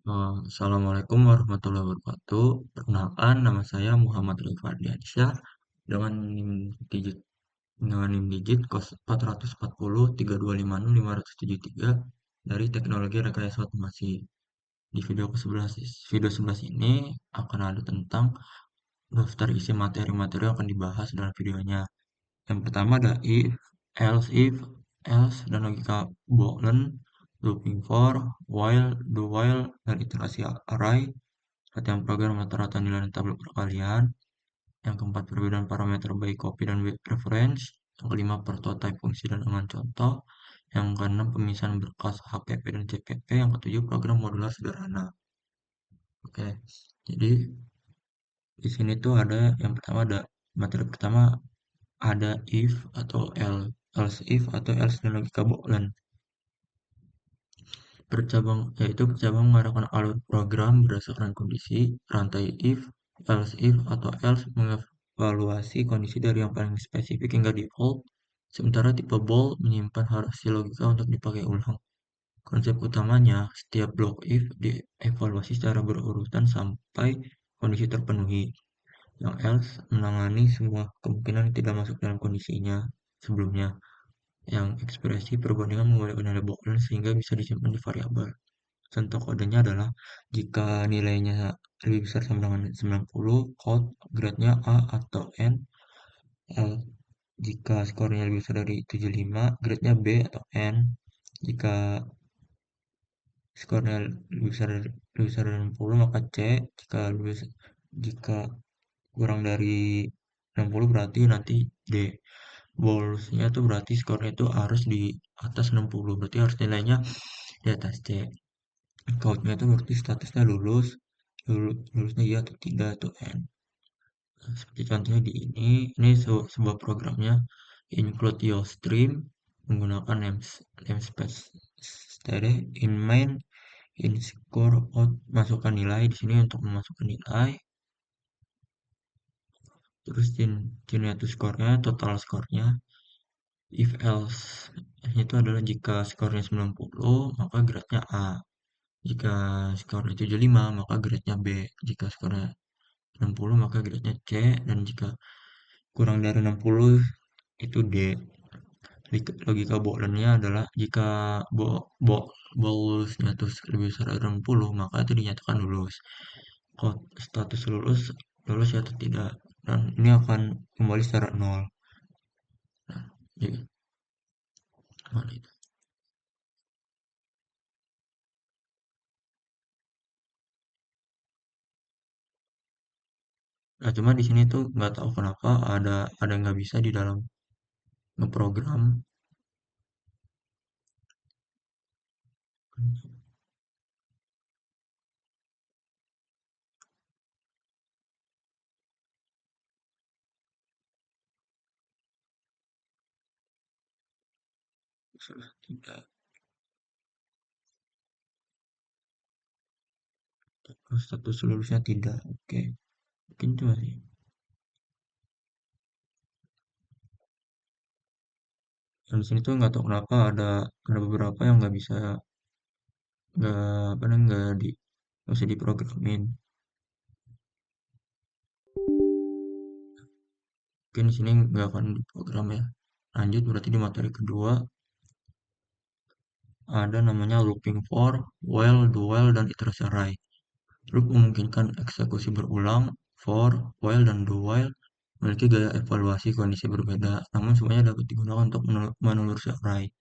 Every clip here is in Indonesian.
Assalamualaikum warahmatullahi wabarakatuh. Perkenalkan, nama saya Muhammad Rifat Ardiansyah dengan NIM digit kos 440 3256573 dari Teknologi Rekayasa Otomasi. Di video 11 ini akan ada tentang daftar isi materi-materi yang akan dibahas dalam videonya. Yang pertama ada if, else, dan logika Boolean, looping for, while, do while, dan iterasi array, latihan program rata-rata nilai dan tabel perkalian. Yang keempat, perbedaan parameter baik copy dan web reference. Yang kelima, prototype fungsi dan dengan contoh. Yang keenam, pemisahan berkas HPP dan CPP. Yang ketujuh, program modular sederhana. Oke, jadi di sini tuh ada yang pertama ada materi pertama ada if atau else if atau else dan logika Boolean. Yaitu percabang mengarahkan alur program berdasarkan kondisi rantai if atau else mengevaluasi kondisi dari yang paling spesifik hingga default, sementara tipe bool menyimpan hasil logika untuk dipakai ulang. Konsep utamanya, setiap blok if dievaluasi secara berurutan sampai kondisi terpenuhi. Yang else menangani semua kemungkinan yang tidak masuk dalam kondisinya sebelumnya. Yang ekspresi perbandingan menggunakan nilai Boolean sehingga bisa disimpan di variabel. Contoh kodenya adalah jika nilainya lebih besar sama dengan 90, code grade-nya A atau N. Jika skornya lebih besar dari 75, grade-nya B atau N. Jika skornya lebih besar dari 60, maka C. Jika kurang dari 60 berarti nanti D. Bolsnya tuh berarti skornya itu harus di atas 60, berarti harus nilainya di atas C. Code-nya itu berarti statusnya lulusnya iya atau tidak atau N. Nah, seperti contohnya ini sebuah programnya include your stream menggunakan namespace std in main in score out, masukkan nilai di sini untuk memasukkan nilai, terus jenis itu skornya, total skornya. If else itu adalah jika skornya 90 maka grade-nya A, jika skornya 75 maka grade-nya B, jika skornya 60 maka grade-nya C, dan jika kurang dari 60 itu D. Logika Boolean-nya adalah jika lulusnya itu lebih besar dari 60 maka itu dinyatakan lulus. Status lulus ya atau tidak, dan ini akan kembali secara nol. Nah, jadi mana itu? Nah, cuma di sini tuh nggak tahu kenapa ada nggak bisa di dalam ngeprogram. Tidak. Status lulusnya tidak. Oke, mungkin itu sih. Dan di sini tuh nggak tahu kenapa ada beberapa yang nggak apa namanya nggak bisa diprogramin. Mungkin di sini nggak akan diprogram ya. Lanjut berarti di materi kedua ada namanya looping for, while, do while, dan iterasi array. Loop memungkinkan eksekusi berulang. For, while, dan do while memiliki gaya evaluasi kondisi berbeda, namun semuanya dapat digunakan untuk menelusuri array.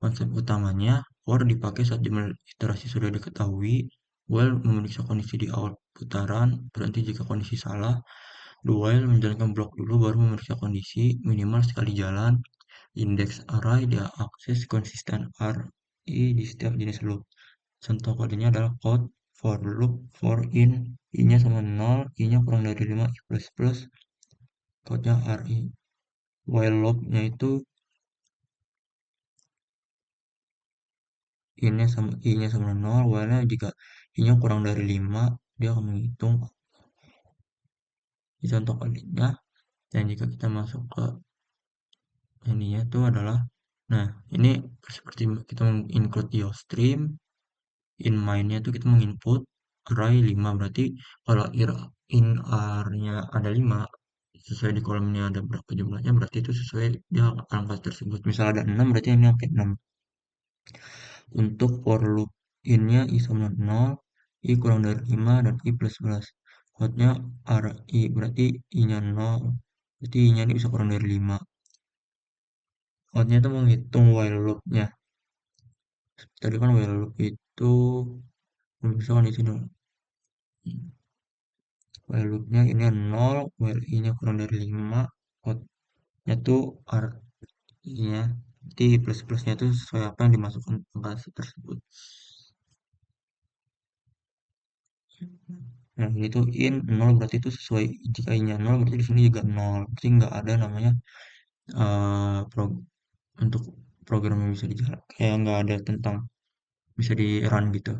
Konsep utamanya, for dipakai saat jumlah iterasi sudah diketahui, while memeriksa kondisi di awal putaran, berhenti jika kondisi salah, do while menjalankan blok dulu baru memeriksa kondisi, minimal sekali jalan. Indeks array diakses konsisten RI di setiap jenis loop. Contoh kodenya adalah code for loop for in, i-nya sama 0, i-nya kurang dari 5, i plus plus, kodenya RI. While loop-nya itu i-nya sama 0, while-nya jika i-nya kurang dari 5, dia akan menghitung di contoh kodenya. Dan jika kita masuk ke ininya itu adalah, nah ini seperti kita include your stream, in main-nya itu kita menginput array 5, berarti kalau in R-nya ada 5, sesuai di kolomnya ada berapa jumlahnya, berarti itu sesuai dia angka tersebut. Misal ada 6, berarti ini angka 6. Untuk for loop in-nya i sama 0, i kurang dari 5, dan i plus 11. Outnya i, berarti i-nya 0, berarti i-nya ini bisa kurang dari 5. Outnya itu menghitung while loop-nya. Tadi kan while loop itu, misalkan di sini, while loop-nya ini 0, while i-nya kurang dari 5, outnya tuh i-nya, nanti plus-plusnya itu sesuai apa yang dimasukkan angka tersebut. Nah, ini tuh in 0 berarti itu sesuai, jika i-nya 0 berarti di sini juga 0. Berarti nggak ada namanya eh, pro- untuk program yang bisa dijalan. Kayak nggak ada tentang bisa di run gitu.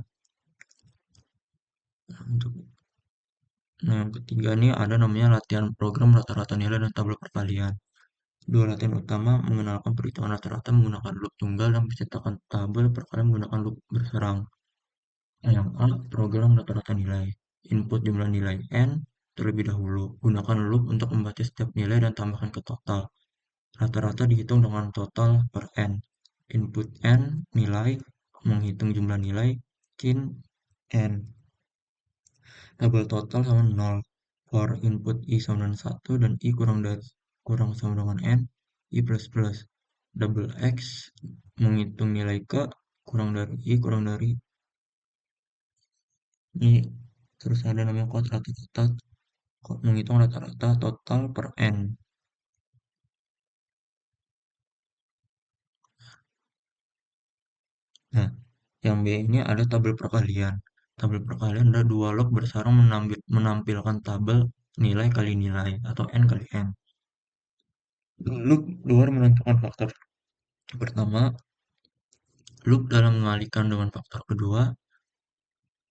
Nah, yang ketiga ini ada namanya latihan program rata-rata nilai dan tabel perkalian. Dua latihan utama mengenalkan perhitungan rata-rata menggunakan loop tunggal dan pencetakan tabel perkalian menggunakan loop berserang. Yang A, program rata-rata nilai. Input jumlah nilai n terlebih dahulu. Gunakan loop untuk membaca setiap nilai dan tambahkan ke total. Rata-rata dihitung dengan total per n. Input n nilai, menghitung jumlah nilai, kin n. Tabel total sama 0. For input i sama dengan 1 dan i kurang sama dengan n, i plus plus. Double x, menghitung nilai ke, kurang dari i, kurang dari i. Terus ada namanya kuadrat rata-rata, menghitung rata-rata total per n. Nah, yang B ini ada tabel perkalian. Tabel perkalian ada dua log bersarang menampilkan tabel nilai kali nilai atau n kali n. Loop luar menentukan faktor pertama, loop dalam mengalihkan dengan faktor kedua.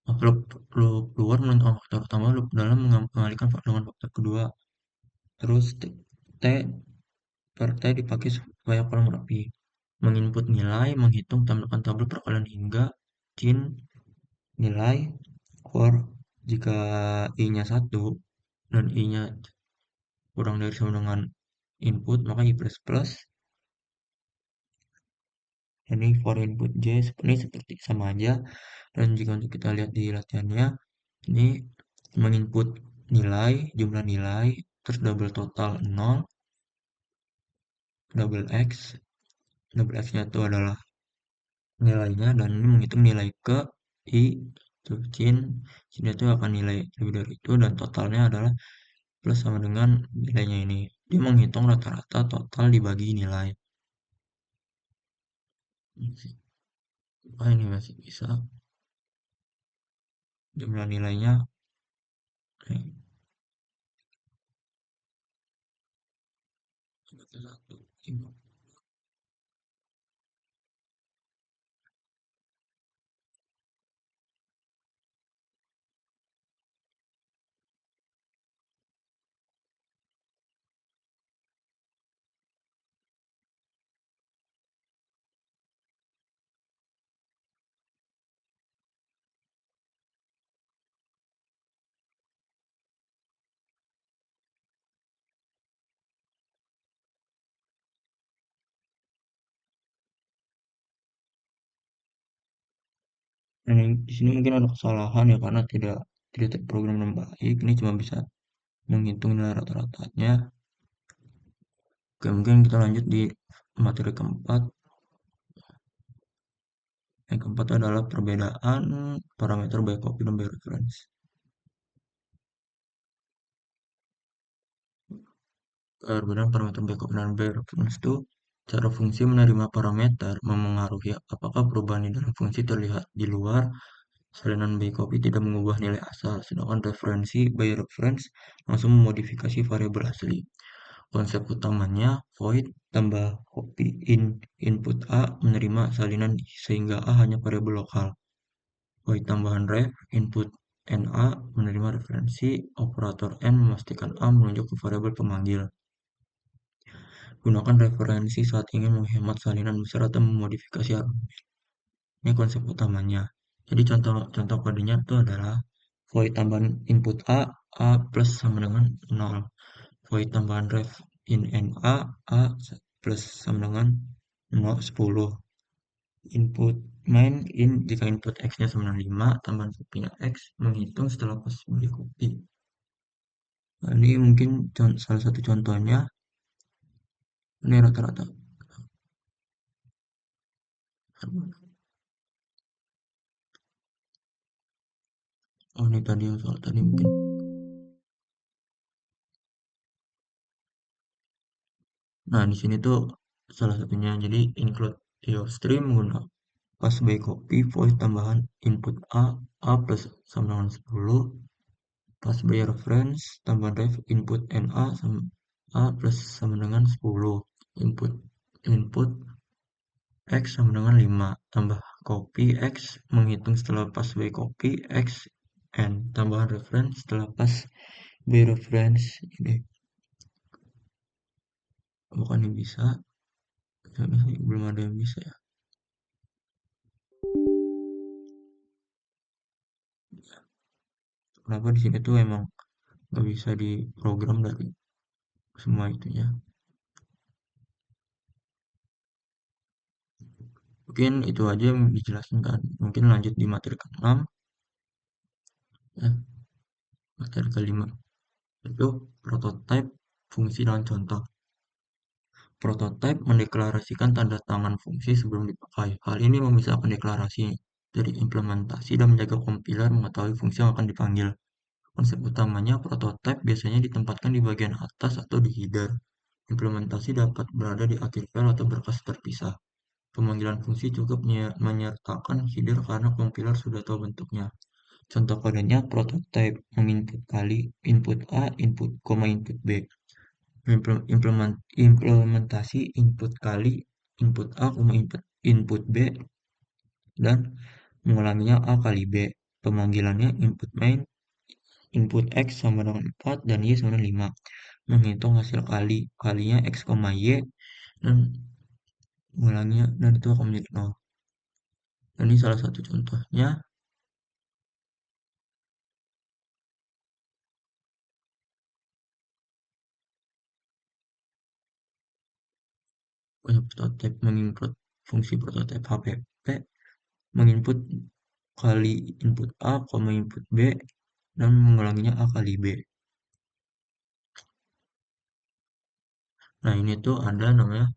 Loop luar menentukan faktor pertama, loop dalam mengalihkan dengan faktor kedua. Terus T per T dipakai supaya kolom rapi. Menginput nilai, menghitung, tambahkan tabel perkalian hingga kin nilai for jika i-nya 1 dan i-nya kurang dari sama dengan input, maka i plus plus. Ini for input j ini seperti sama aja. Dan jika untuk kita lihat di latihannya, ini menginput nilai, jumlah nilai, terus double total 0, double x-nya itu adalah nilainya, dan ini menghitung nilai ke i, tuh sin itu akan nilai lebih dari itu, dan totalnya adalah plus sama dengan nilainya ini. Dia menghitung rata-rata total dibagi nilai. Ini masih bisa. Jumlah nilainya eh, satu, lima. Nah, di sini mungkin ada kesalahan ya karena tidak terprogram dengan baik. Ini cuma bisa menghitung nilai rata-ratanya. Oke, mungkin kita lanjut di materi keempat. Yang keempat adalah perbedaan parameter by copy dan by reference. Perbedaan parameter by copy dan by reference itu cara fungsi menerima parameter memengaruhi apakah perubahan di dalam fungsi terlihat di luar. Salinan by copy tidak mengubah nilai asal, sedangkan referensi by reference langsung memodifikasi variabel asli. Konsep utamanya void tambah copy input A menerima salinan sehingga A hanya variabel lokal. Void tambahan ref input NA menerima referensi, operator N memastikan A menunjuk ke variabel pemanggil. Gunakan referensi saat ingin menghemat salinan besar atau memodifikasi argumen. Ini konsep utamanya. Jadi contoh contoh kodenya itu adalah void tambahan input A plus sama dengan 0. Void tambahan ref in N A plus sama dengan 10. Input main in jika input X-nya sama dengan 5, tambahan copy-nya X menghitung setelah pas beli copy. Nah, ini mungkin salah satu contohnya, ini rata-rata. Oh, ini tadi yang soal tadi mungkin. Nah, di sini tuh salah satunya. Jadi include stream menggunakan pas by copy void tambahan input A plus sama dengan 10, pas by reference tambahan ref input NA sama A plus sama dengan 10, input input X sama dengan 5, tambah copy X menghitung setelah pas by copy X N, tambahan reference setelah pas by reference. Ini bukan yang bisa, belum ada yang bisa ya. Kenapa di sini tuh emang nggak bisa diprogram dari semua itunya. Mungkin itu aja yang dijelaskan kan. Mungkin lanjut di materi ke-6 ya, materi ke-5 itu prototype fungsi dan contoh. Prototype mendeklarasikan tanda tangan fungsi sebelum dipakai. Hal ini memisahkan deklarasi dari implementasi dan menjaga kompiler mengetahui fungsi yang akan dipanggil. Konsep utamanya, prototype biasanya ditempatkan di bagian atas atau di header. Implementasi dapat berada di akhir file atau berkas terpisah. Pemanggilan fungsi cukup menyertakan header karena kompiler sudah tahu bentuknya. Contoh kodenya prototype menginput kali input A, input, input B. Implementasi input kali input A, input B, dan mengulanginya A kali B. Pemanggilannya input main, input X sama dengan 4 dan Y sama dengan 5. Menghitung hasil kalinya X, Y, dan mengulanginya, dan itu akan menjadi 0. Dan ini salah satu contohnya. Prototype menginput fungsi prototype HPP menginput kali input A, input B, dan mengulanginya A kali B. Nah, ini tuh ada namanya,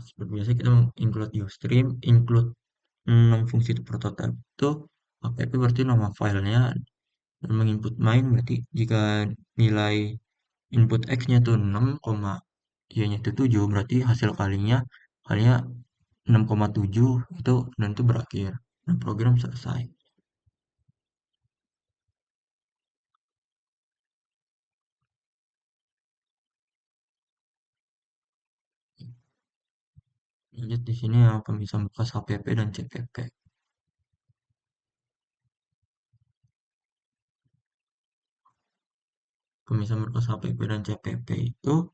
seperti biasa kita include UStream, include 6 fungsi itu prototype itu HPP berarti nama filenya, dan menginput main berarti jika nilai input X-nya tuh 6, Y-nya itu 7, berarti hasil kalinya 6,7 itu, dan itu berakhir. Dan program selesai. Lanjut di sini yang pemisah bekas HPP dan CPP. Pemisah bekas HPP dan CPP itu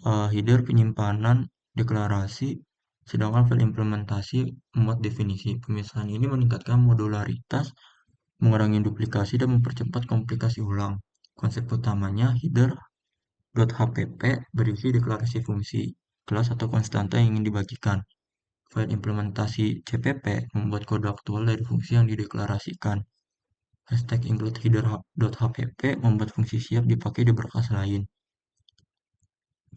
header penyimpanan deklarasi, sedangkan file implementasi membuat definisi. Pemisahan ini meningkatkan modularitas, mengurangi duplikasi, dan mempercepat komplikasi ulang. Konsep utamanya header.hpp berisi deklarasi fungsi, kelas atau konstanta yang ingin dibagikan. File implementasi CPP membuat kode aktual dari fungsi yang dideklarasikan. Hashtag include header.hpp membuat fungsi siap dipakai di berkas lain.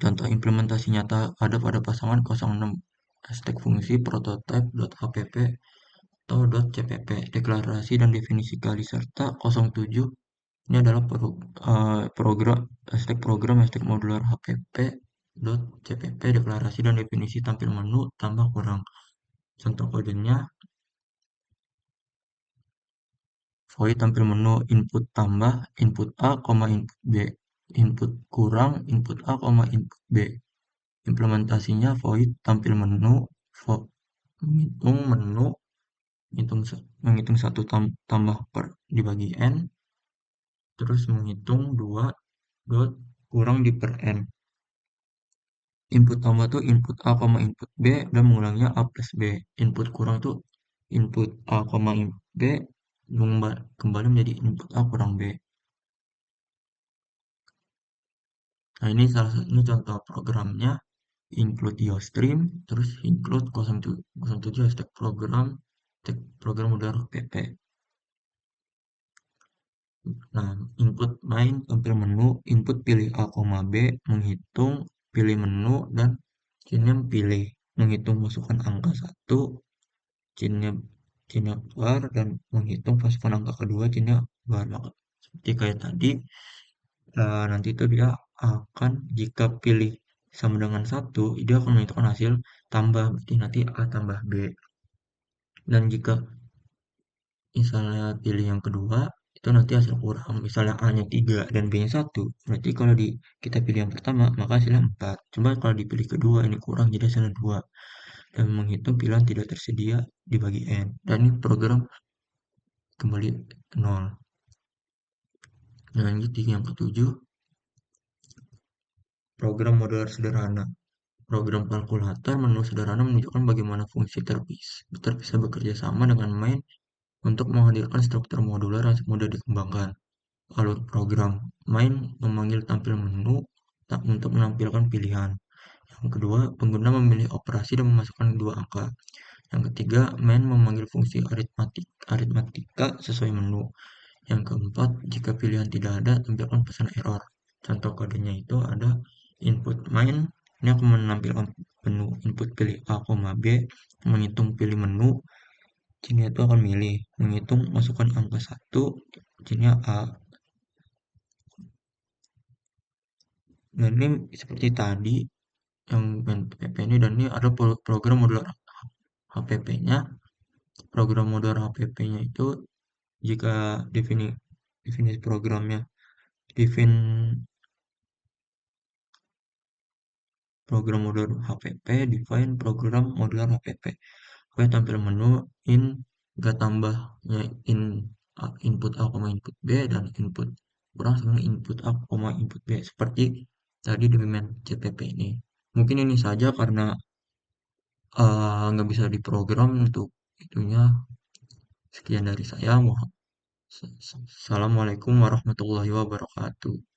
Contoh implementasi nyata ada pada pasangan 06, hashtag fungsi prototype.hpp atau .cpp. Deklarasi dan definisi kali serta 07, ini adalah program hashtag modular hpp.cpp, deklarasi dan definisi tampil menu tambah kurang. Contoh kodenya void tampil menu input tambah input A, input B, input kurang input A, input B. Implementasinya void tampil menu menghitung menu menghitung 1 tambah per dibagi n, terus menghitung 2 dot kurang di per n. Input tambah tuh input A, input B, dan mengulanginya A plus B. Input kurang tuh input A, B kembali menjadi input A kurang B. Nah, ini salah satu ini contoh programnya include IOStream, terus include 07 hashtag program udah PP. Nah, input main tampil menu, input pilih A, B, menghitung, pilih menu, dan cinnya pilih, menghitung masukkan angka satu, cinnya cinnya keluar, dan menghitung masukkan angka kedua, cinnya keluar. Maka seperti kayak tadi, nanti itu dia akan jika pilih sama dengan satu, dia akan menentukan hasil tambah, berarti nanti A tambah B. Dan jika misalnya pilih yang kedua, itu nanti hasil kurang. Misalnya A-nya 3 dan B-nya 1, berarti kalau kita pilih yang pertama, maka hasilnya 4. Coba kalau dipilih kedua, ini kurang, jadi hasilnya 2. Dan menghitung pilihan tidak tersedia dibagi N. Dan ini program kembali ke 0. Lanjut yang ketujuh, program modular sederhana. Program kalkulator menu sederhana menunjukkan bagaimana fungsi terpisah bekerja sama dengan main untuk menghadirkan struktur modular yang mudah dikembangkan. Alur program main memanggil tampil menu untuk menampilkan pilihan. Yang kedua, pengguna memilih operasi dan memasukkan dua angka. Yang ketiga, main memanggil fungsi aritmatika sesuai menu. Yang keempat, jika pilihan tidak ada, tampilkan pesan error. Contoh kodenya itu ada input main, ini akan menampilkan menu input pilih A, B, menghitung pilih menu, sini itu akan milih, menghitung masukkan angka satu, sini A. Dan ini seperti tadi, yang PP ini, dan ini ada program modular HPP-nya. Program modular HPP-nya itu jika definisi programnya define program modular HPP, define program modular HPP. Oke, tampil menu in, gak tambahnya input A, input B, dan input kurang sama input A, input B. Seperti tadi di main CPP ini. Mungkin ini saja karena nggak bisa diprogram untuk itunya. Sekian dari saya. Assalamualaikum warahmatullahi wabarakatuh.